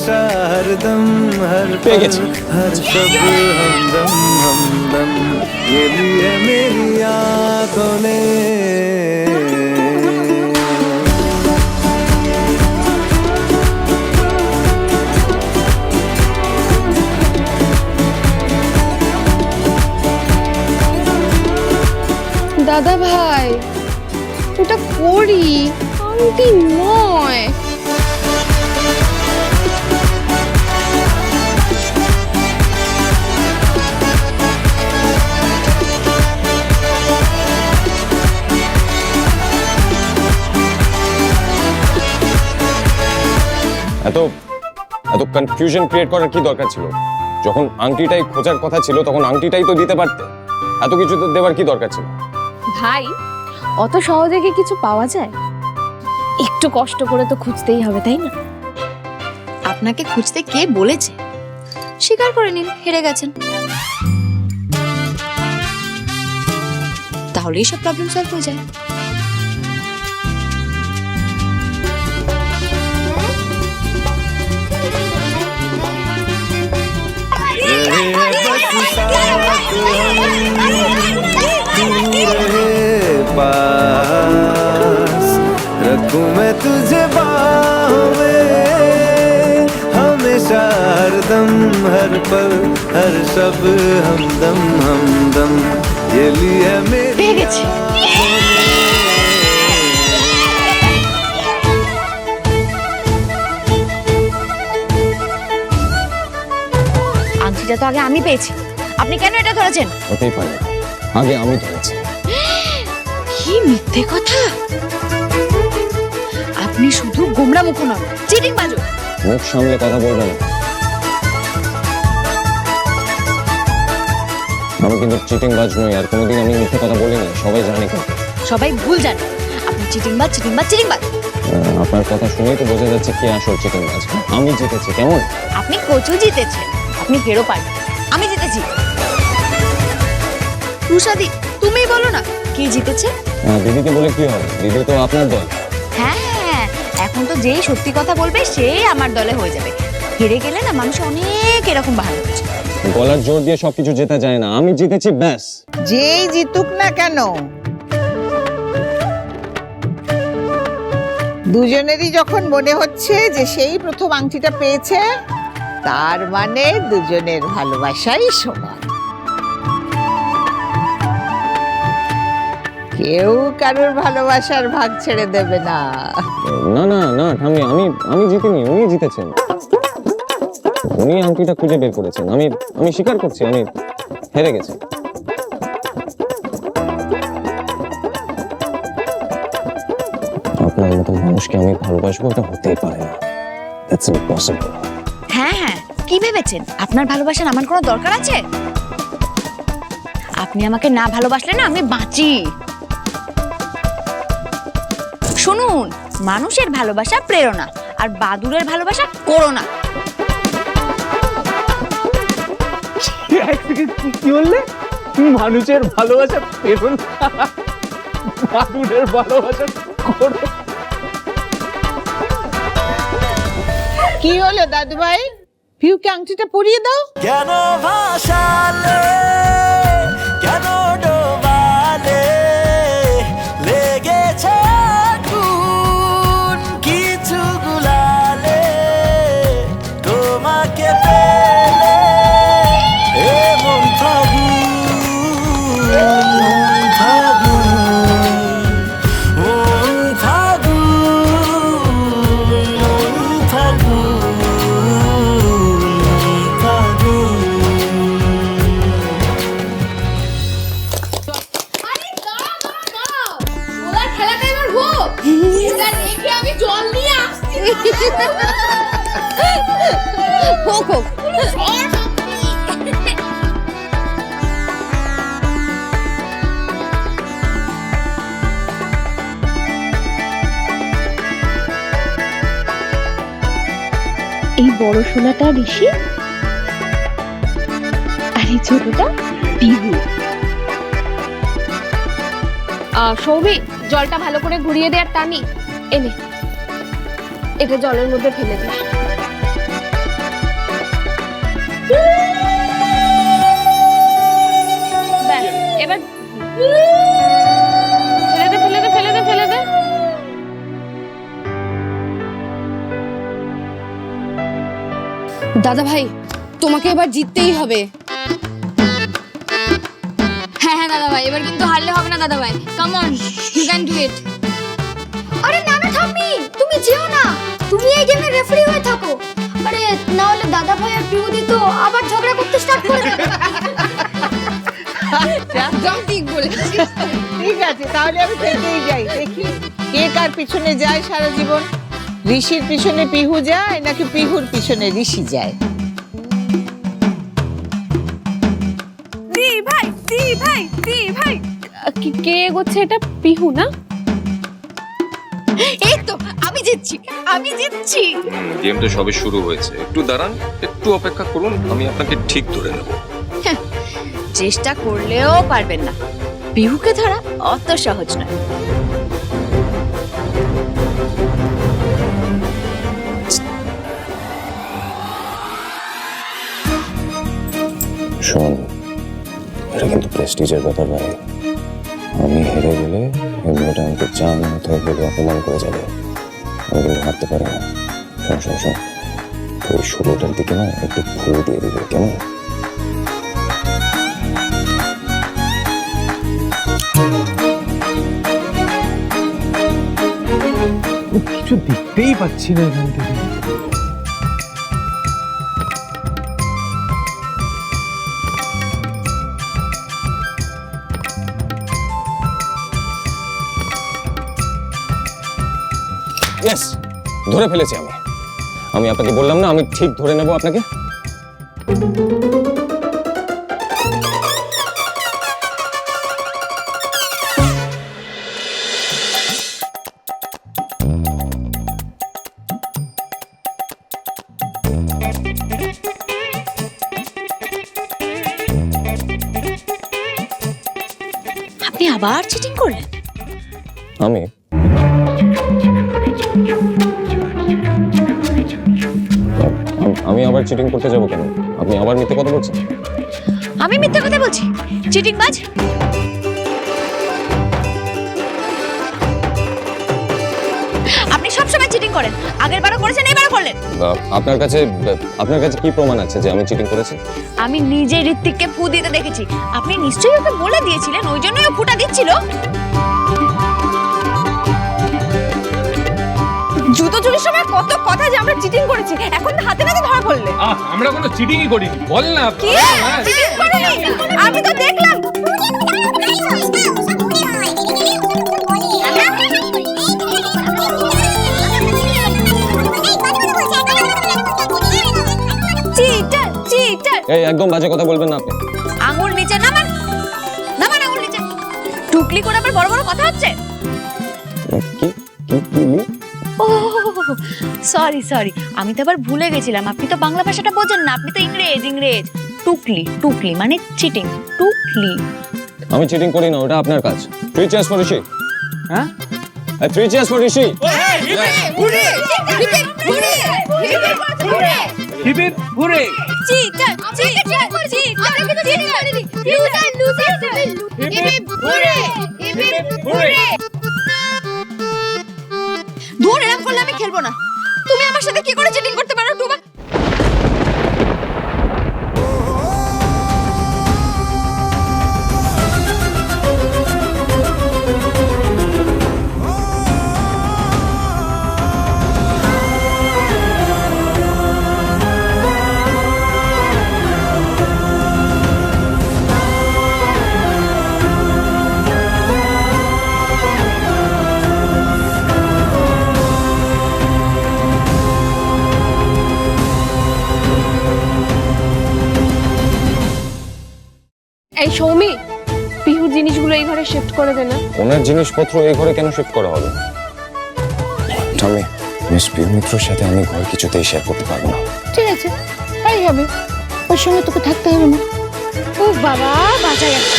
हमेशा हरदम हर पल हर शब हमदम हमदम ये लिए मेरी आंखों ने দাদা ভাই ওটা করি আংটি নয়। এত এত কনফিউশন ক্রিয়েট করার কি দরকার ছিল? যখন আংটিটাই খোঁজার কথা ছিল তখন আংটিটাই তো দিতে পারতে। এত কিছু তো দেওয়ার কি দরকার ছিল? ভাই অত সহজে কি কিছু পাওয়া যায়? একটু কষ্ট করে তো খুঁজতেই হবে, তাই না? আপনাকে খুঁজতে কে বলেছে? স্বীকার করে নিন হেরে গেছেন, তাহলেই সব প্রবলেম সলভ হয়ে যায়। रखूं मैं तुझे बाहों में हमेशा हरदम हर पल हर शब हमदम हमदम ये लिए मेरी আংটিটা তো আগে আমি পেয়েছি, আপনি কেন এটা ধরেছেন? হতেই পারে, আগে আমি ধরেছি। কি মিথ্যে কথা! আপনি শুধু গোমরা মুখ নন, চিটিং বাজো। মুখ সামলে কথা বলবে না। আমি কিন্তু চিটিং বাজ নই, আর কোনোদিন আমি মিথ্যে কথা বলিনি, সবাই জানে। সবাই ভুল জানে আপনি চিটিং বাজ, চিটিং বাজ, চিটিং বাজ। আপনার কথা শুনেই তো বোঝা যাচ্ছে কি আসল চিটিং বাজ। আমি জিতেছি। কেমন? আপনি কোচও জিতেছেন, আপনি হেরো পার্টি, আমি জিতেছি। রুশাদি তুমিই বলো না কে জিতেছে? দিদিকে বলে কি হবে? দিদি তো আপনার দল। হ্যাঁ, এখন তো যেই সত্যি কথা বলবে সেই আমার দলে হয়ে যাবে। হেরে গেলে না মানুষ অনেক এরকম বাহানা করছে। গলার জোর দিয়ে সবকিছু জেতা যায় না। আমি জিতেছি, ব্যাস। যেই জিতুক না কেন, দুজনেরই যখন মনে হচ্ছে যে সেই প্রথম আংটিটা পেয়েছে, তার মানে দুজনের ভালোবাসাই সমান। কেউ কারোর ভালোবাসার ভাগ ছেড়ে দেবে না। না না না ঠাম্মি, আমি জিতিনি, উনি জিতেছেন। উনি আংটিটা খুঁজে বের করেছেন। আমি স্বীকার করছি, আমি হেরে গেছি। আপনার মতো মানুষকে আমি ভালোবাসবো, এটা হতেই পারে না। That's impossible. হ্যাঁ, কি ভেবেছেন আপনার ভালোবাসার আমার কোনো দরকার আছে? আপনি আমাকে না ভালোবাসলে না আমি বাঁচি। শুনুন, মানুষের ভালোবাসা প্রেরণা, আর বাদুড়ের ভালোবাসা করোনা। কি বললে? মানুষের ভালোবাসা প্রেরণা, বাদুড়ের ভালোবাসা করোনা। কি হলো দাদু ভাই, পিউকে আংটিটা পরিয়ে দাও। কেন ভাসালে কেন ডোবালে লেগেছে আগুন কিছু গুলালে তোমাকে পেলে এমন ফাগুন ফাগুন ফাগুন ফাগুন। এই বড় সোনাটা ঋষি, আর এই ছোটটা বিহু। সৌমি, জলটা ভালো করে ঘুরিয়ে দে আর টানি এনে এটা জলের মধ্যে ফেলে দিস। ব্যাস, এবার ফেলে দে ফেলে দে ফেলে দে ফেলে দে। দাদা ভাই, তোমাকে এবার জিততেই হবে। হ্যাঁ হ্যাঁ দাদা ভাই, এবার কিন্তু হারলে হবে না দাদা ভাই। Come on, you can do it. আরে না না ঠাম্মি, তুমি যেও না, তুমি এই গেমের রেফারি হয়ে থাকো। আরে না হলে দাদা ভাই আর পিউদি তো আবার ঝগড়া করতে স্টার্ট করে দেবে। একদম ঠিক বলেছিস। ঠিক আছে, তাহলে আমি থেকেই যাই, দেখি কে কার পিছনে যায় সারা জীবন। ঋষির পিছনে পিহু যায় নাকি পিহুর পিছনে ঋষি যায়? কে এগোচ্ছে? এটা পিহু না? এই তো আমি জিতছি, আমি জিতছি। গেম তো সবে শুরু হয়েছে, একটু দাঁড়ান, একটু অপেক্ষা করুন, আমি আপনাকে ঠিক ধরে নেব। চেষ্টা করলেও পারবেন না, বিহুকে ধরা অত সহজ নয়। শোন, এটা কিন্তু প্রেস্টিজের ব্যাপার ভাই। আমি হেরে গেলে এই মেয়েটা আমাকে চান মাথায় বলে অপমান করে যাবে। আমি কিন্তু হারতে পারি না। শোন শোন শোন, ওই 16টার দিকে না একটু ফু দিয়ে দিবে, কেমন? কিছু দেখতেই পাচ্ছি না এখান থেকে। ইয়েস, ধরে ফেলেছি আমি। আমি আপনাকে বললাম না, আমি ঠিক ধরে নেব আপনাকে। আপনি আবার চিটিং করলেন? আমি আমি আবার চিটিং করতে যাব কেন? আপনি আবার মিথ্যে কথা বলছেন। আমি মিথ্যা কথা বলছি? চিটিং বাজ! আপনি সবসময় চিটিং করেন, আগের বারও করেছেন, এবারও করলেন। আপনার কাছে কি প্রমাণ আছে যে আমি চিটিং করেছি? আমি নিজে ঋত্বিককে ফু দিতে দেখেছি। আপনি নিশ্চয়ই ওকে বলে দিয়েছিলেন, ওই জন্যই ও ফুটা দিচ্ছিল। জুতো চুরির সময় কত কথা যে আমরা চিটিং করেছি, এখন তো হাতে নাতে ধরা পড়লে। আমরা কোনো চিটিংই করিনি, বল না। কি চিটিং করনি? আমি তো দেখলাম। Cheater cheater. এই একদম বাজে কথা বলবেন না আপনি। আঙুল নিচে নামান, নামান আঙুল নিচে। টুকলি করে আবার বড় বড় কথা হচ্ছে। কি কি কি? ও সরি সরি, আমি তো আবার ভুলে গেছিলাম, আপনি তো বাংলা ভাষাটা বোঝেন না, আপনি তো ইংরেজ। টুকলি, টুকলি মানে চিটিং, টুকলি। আমি চিটিং করি না, ওটা আপনার কাজ। 3 cheers for ঋষি। হ্যাঁ, 3 cheers for ঋষি। হিবিব ঘুরে। Cheater cheater cheater. Loser loser হিবিব ঘুরে হিবিব ঘুরে। ধরে এরকম করলে আমি খেলবো না। তুমি আমার সাথে কি করে চিটিং করতে পারো টুবা? এই সৌমি, পিহুর জিনিসগুলো এই ঘরে শিফট করে দে না। ওনার জিনিসপত্র এই ঘরে কেন শিফট করা হবে? আমি মিস পিউ মিত্রর সাথে আমি ঘর কিছুতেই শেয়ার করতে পারবো না। ঠিক আছে, তাই হবে। ওর সঙ্গে তোকে থাকতে হবে না। ও বাবা, বাঁচা গেছে।